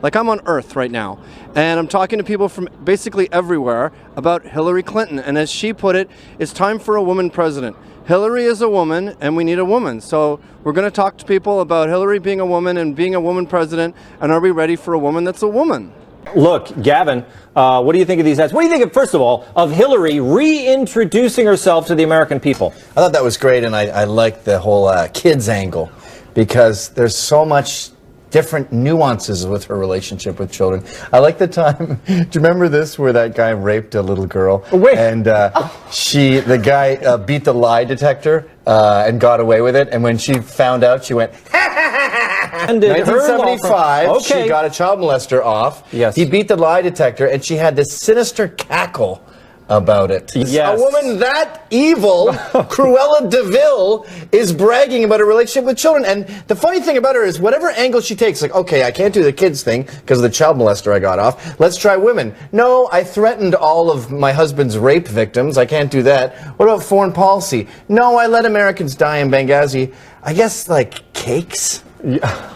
Like I'm on Earth right now, and I'm talking to people from basically everywhere about Hillary Clinton. And as she put it, it's time for a woman president. Hillary is a woman, and we need a woman. So we're going to talk to people about Hillary being a woman and being a woman president, and are we ready for a woman that's a woman? Look, Gavin, what do you think of these ads? What do you think, first of all, of Hillary reintroducing herself to the American people? I thought that was great, and I liked the whole kids angle, because there's so much different nuances with her relationship with children. I like the time, do you remember this, where that guy raped a little girl? Oh, wait. And the guy beat the lie detector and got away with it, and when she found out, she went, And 1975, okay. She got a child molester off. Yes. He beat the lie detector, and she had this sinister cackle about it. Yes. A woman that evil, Cruella de Vil, is bragging about a relationship with children. And the funny thing about her is, whatever angle she takes, like, okay, I can't do the kids thing because of the child molester I got off. Let's try women. No, I threatened all of my husband's rape victims. I can't do that. What about foreign policy? No, I let Americans die in Benghazi. I guess, like, cakes? Yeah.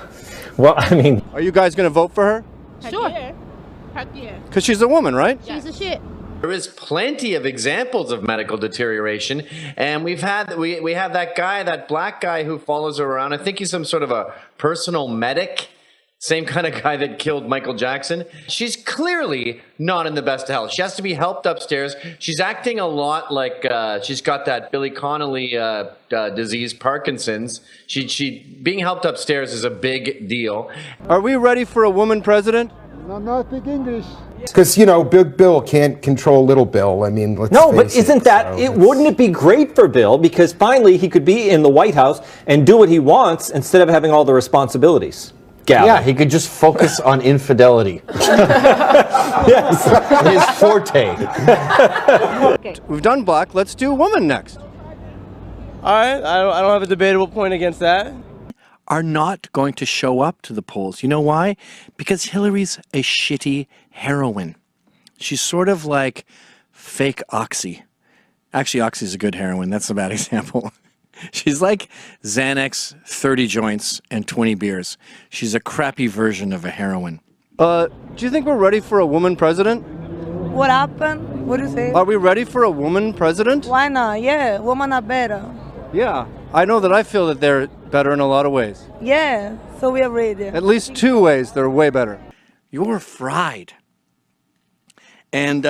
Well, I mean... Are you guys going to vote for her? Sure. Heck yeah. Because she's a woman, right? She's a shit. There is plenty of examples of medical deterioration, and we have that guy, that black guy who follows her around. I think he's some sort of a personal medic, same kind of guy that killed Michael Jackson. She's clearly not in the best of health. She has to be helped upstairs. She's acting a lot like she's got that Billy Connolly disease, Parkinson's. She being helped upstairs is a big deal. Are we ready for a woman president? No, speak English. Because, you know, Big Bill can't control Little Bill. I mean, let's No, but face isn't that, wouldn't it be great for Bill? Because finally he could be in the White House and do what he wants instead of having all the responsibilities. Gavin. Yeah, he could just focus on infidelity. Yes. His forte. Okay. We've done black. Let's do woman next. All right, I don't have a debatable point against that. Are not going to show up to the polls. You know why? Because Hillary's a shitty heroine. She's sort of like fake Oxy. Actually, Oxy's a good heroine. That's a bad example. She's like Xanax, 30 joints, and 20 beers. She's a crappy version of a heroine. Do you think we're ready for a woman president? What happened? What do you say? Are we ready for a woman president? Why not? Yeah, women are better. Yeah, I know that I feel that they're better in a lot of ways. Yeah, so we are ready. At least 2 ways they're way better. You're fried. And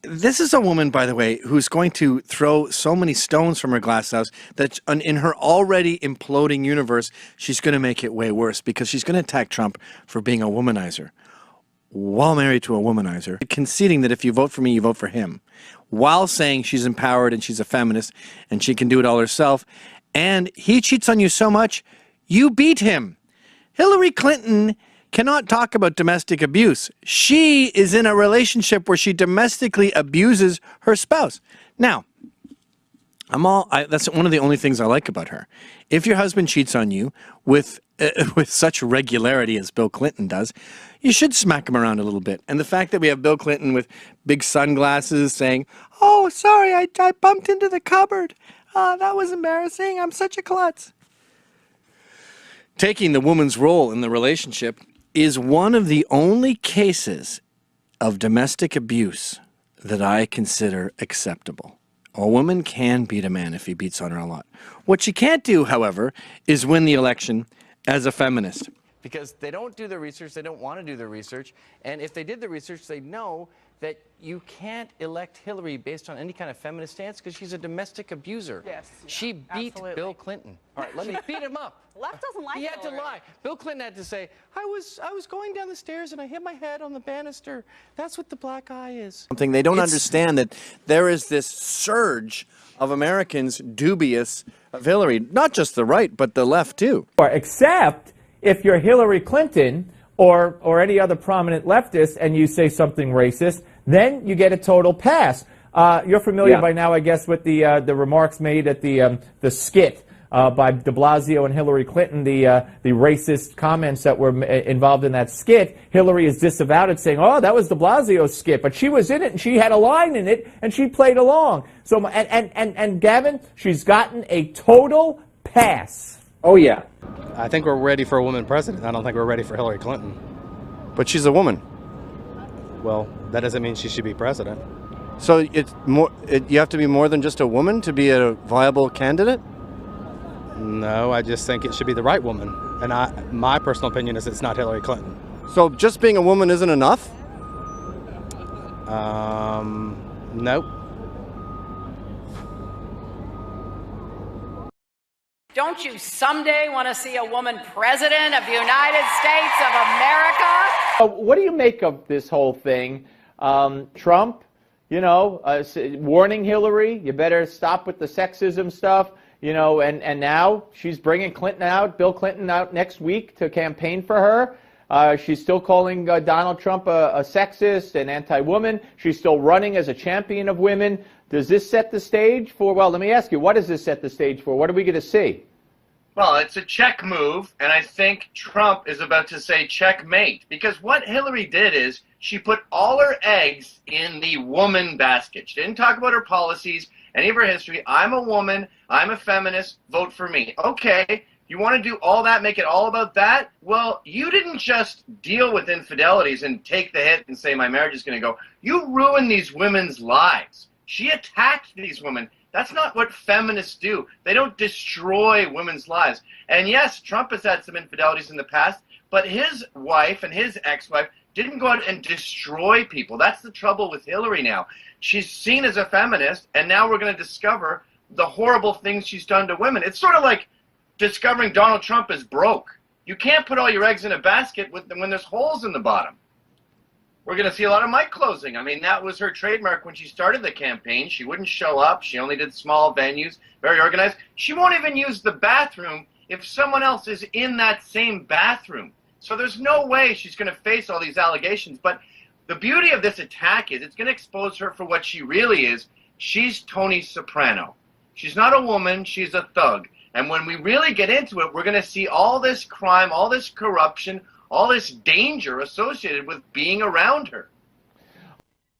this is a woman, by the way, who's going to throw so many stones from her glass house that in her already imploding universe, she's going to make it way worse, because she's going to attack Trump for being a womanizer. While married to a womanizer, conceding that if you vote for me, you vote for him, while saying she's empowered and she's a feminist and she can do it all herself, and he cheats on you so much, you beat him. Hillary Clinton cannot talk about domestic abuse. She is in a relationship where she domestically abuses her spouse. Now, that's one of the only things I like about her. If your husband cheats on you with such regularity as Bill Clinton does, you should smack him around a little bit. And the fact that we have Bill Clinton with big sunglasses saying, "Oh, sorry, I bumped into the cupboard. That was embarrassing. I'm such a klutz." Taking the woman's role in the relationship is one of the only cases of domestic abuse that I consider acceptable. A woman can beat a man if he beats on her a lot. What she can't do, however, is win the election as a feminist. Because they don't do the research, they don't want to do the research, and if they did the research, they know that you can't elect Hillary based on any kind of feminist stance because she's a domestic abuser. Yes. She beat absolutely. Bill Clinton. All right, let me beat him up. Left doesn't like He had to Hillary. lie. Bill Clinton had to say, I was going down the stairs and I hit my head on the banister. That's what the black eye is. Something they don't understand, that there is this surge of Americans dubious of Hillary. Not just the right, but the left too. Except if you're Hillary Clinton or any other prominent leftist and you say something racist, then you get a total pass. You're familiar by now, I guess, with the remarks made at the skit by de Blasio and Hillary Clinton, the racist comments that were involved in that skit. Hillary is disavowed it, saying, "Oh, that was de Blasio's skit, but she was in it and she had a line in it and she played along." So, and Gavin, she's gotten a total pass. Oh, yeah. I think we're ready for a woman president. I don't think we're ready for Hillary Clinton. But she's a woman. Well, that doesn't mean she should be president. So it's more. You have to be more than just a woman to be a viable candidate. No, I just think it should be the right woman. And my personal opinion is it's not Hillary Clinton. So just being a woman isn't enough? Nope. Don't you someday want to see a woman president of the United States of America? What do you make of this whole thing? Trump, warning Hillary, you better stop with the sexism stuff, and now she's bringing Bill Clinton out next week to campaign for her. She's still calling Donald Trump a sexist and anti-woman. She's still running as a champion of women. Does this set the stage for, well, let me ask you, what does this set the stage for? What are we going to see? Well, it's a check move, and I think Trump is about to say checkmate, because what Hillary did is she put all her eggs in the woman basket. She didn't talk about her policies, any of her history. I'm a woman, I'm a feminist, vote for me. Okay, you want to do all that, make it all about that? Well, you didn't just deal with infidelities and take the hit and say my marriage is going to go. You ruined these women's lives. She attacked these women. That's not what feminists do. They don't destroy women's lives. And yes, Trump has had some infidelities in the past, but his wife and his ex-wife didn't go out and destroy people. That's the trouble with Hillary now. She's seen as a feminist, and now we're going to discover the horrible things she's done to women. It's sort of like discovering Donald Trump is broke. You can't put all your eggs in a basket when there's holes in the bottom. We're going to see a lot of mic closing. I mean, that was her trademark when she started the campaign. She wouldn't show up. She only did small venues, very organized. She won't even use the bathroom if someone else is in that same bathroom. So there's no way she's going to face all these allegations. But the beauty of this attack is it's going to expose her for what she really is. She's Tony Soprano. She's not a woman. She's a thug. And when we really get into it, we're going to see all this crime, all this corruption, all this danger associated with being around her.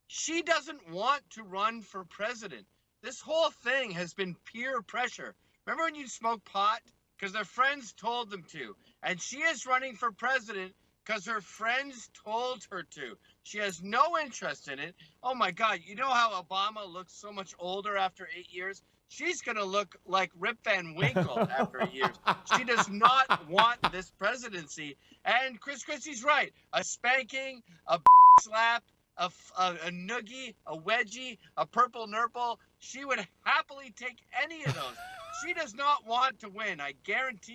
She doesn't want to run for president. This whole thing has been peer pressure. Remember when you smoke pot? Because their friends told them to. And she is running for president because her friends told her to. She has no interest in it. Oh my God, you know how Obama looks so much older after 8 years? She's going to look like Rip Van Winkle after 8 years. She does not want this presidency. And Chris Christie's right. A spanking, a slap, a noogie, a wedgie, a purple nurple. She would happily take any of those. She does not want to win. I guarantee